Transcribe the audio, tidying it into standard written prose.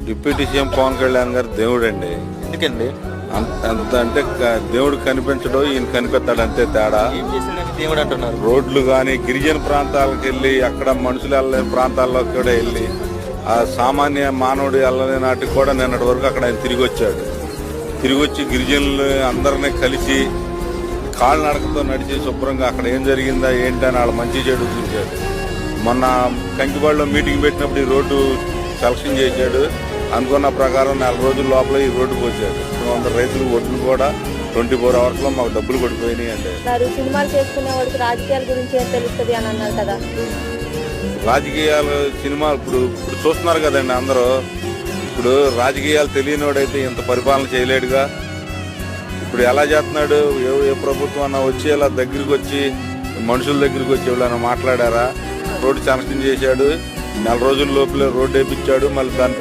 Deputy CM Pawan Kalyan గారు దేవుడు అండి. ఎందుకండి? అంత అంటే దేవుడు కనిపించడం, ఈయన కనిపెత్తాడు అంతే తేడా. ఏం చేసిందని దేవుడు అంటున్నారు? రోడ్లు కానీ గిరిజన ప్రాంతాలకు వెళ్ళి అక్కడ మనుషులు వెళ్ళలేని ప్రాంతాల్లోకి కూడా వెళ్ళి ఆ సామాన్య మానవుడు వెళ్ళని నాటికి కూడా నిన్నటి వరకు అక్కడ ఆయన తిరిగి వచ్చాడు. తిరిగి వచ్చి గిరిజనులు అందరినీ కలిసి కాళ్ళనడకతో నడిచి శుభ్రంగా అక్కడ ఏం జరిగిందా ఏంటని వాళ్ళ మంచి చెడు చూశాడు. మొన్న కంకిపాడులో మీటింగ్ పెట్టినప్పుడు ఈ రోడ్డు సెలక్షన్ చేశాడు. అనుకున్న ప్రకారం 4 రోజుల లోపల ఈ రోడ్డుకు వచ్చాడు. 200 రైతులు ఒడ్లు కూడా 24 hours లో మాకు డబ్బులు పడిపోయినాయి అంటే. సినిమాలు చేసుకునే వాడికి రాజకీయాల గురించి ఏం తెలుస్తుంది అని అన్నారు కదా. రాజకీయాలు సినిమా ఇప్పుడు చూస్తున్నారు కదండి అందరూ. ఇప్పుడు రాజకీయాలు తెలియనివాడైతే ఇంత పరిపాలన చేయలేడుగా. ఇప్పుడు ఎలా చేస్తున్నాడు? ఏ ప్రభుత్వం అన్నా వచ్చి ఇలా దగ్గరికి వచ్చి మనుషుల దగ్గరికి వచ్చి ఎవరైనా మాట్లాడారా? రోడ్డు శాంక్షన్ చేశాడు, 4 రోజుల లోపలే రోడ్డు వేయించాడు, మళ్ళీ దాని